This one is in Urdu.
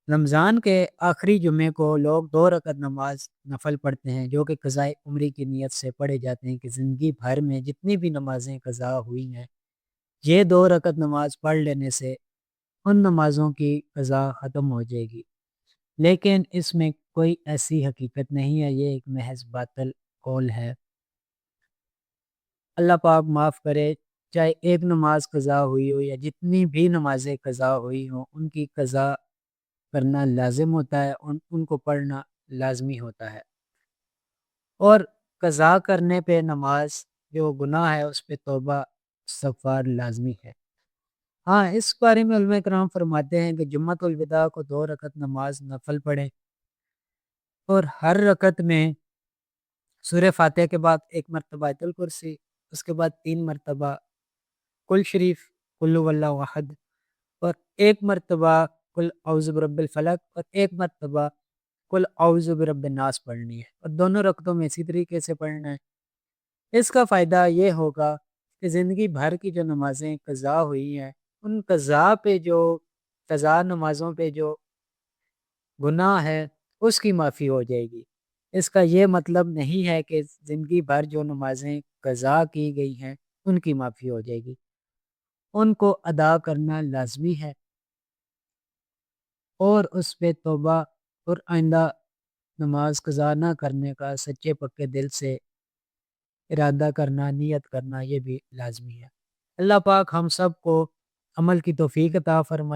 رمضان کے آخری جمعے کو لوگ 2 رکعت نماز نفل پڑھتے ہیں جو کہ قضائے عمری کی نیت سے پڑھے جاتے ہیں کہ زندگی بھر میں جتنی بھی نمازیں قضا ہوئی ہیں یہ 2 رکعت نماز پڑھ لینے سے ان نمازوں کی قضا ختم ہو جائے گی۔ لیکن اس میں کوئی ایسی حقیقت نہیں ہے، یہ ایک محض باطل قول ہے۔ اللہ پاک معاف کرے، چاہے ایک نماز قضا ہوئی ہو یا جتنی بھی نمازیں قضا ہوئی ہوں ان کی قضا کرنا لازم ہوتا ہے، ان کو پڑھنا لازمی ہوتا ہے۔ اور قضا کرنے پہ نماز جو گناہ ہے اس پہ توبہ استغفار لازمی ہے۔ ہاں، اس بارے میں علماء کرام فرماتے ہیں کہ جمعۃ الوداع کو 2 رکعت نماز نفل پڑھے اور ہر رکعت میں سورہ فاتحہ کے بعد 1 مرتبہ آیت الکرسی، اس کے بعد 3 مرتبہ کل شریف، کل هو اللہ احد، اور 1 مرتبہ کل اعوذ برب الفلق، اور 1 مرتبہ کل اعوذ برب الناس پڑھنی ہے، اور دونوں رکعتوں میں اسی طریقے سے پڑھنا ہے۔ اس کا فائدہ یہ ہوگا کہ زندگی بھر کی جو نمازیں قضا ہوئی ہیں ان قضا نمازوں پہ جو گناہ ہے اس کی معافی ہو جائے گی۔ اس کا یہ مطلب نہیں ہے کہ زندگی بھر جو نمازیں قضا کی گئی ہیں ان کی معافی ہو جائے گی، ان کو ادا کرنا لازمی ہے اور اس پہ توبہ اور آئندہ نماز قضا نہ کرنے کا سچے پکے دل سے ارادہ کرنا، نیت کرنا، یہ بھی لازمی ہے۔ اللہ پاک ہم سب کو عمل کی توفیق عطا فرمائے۔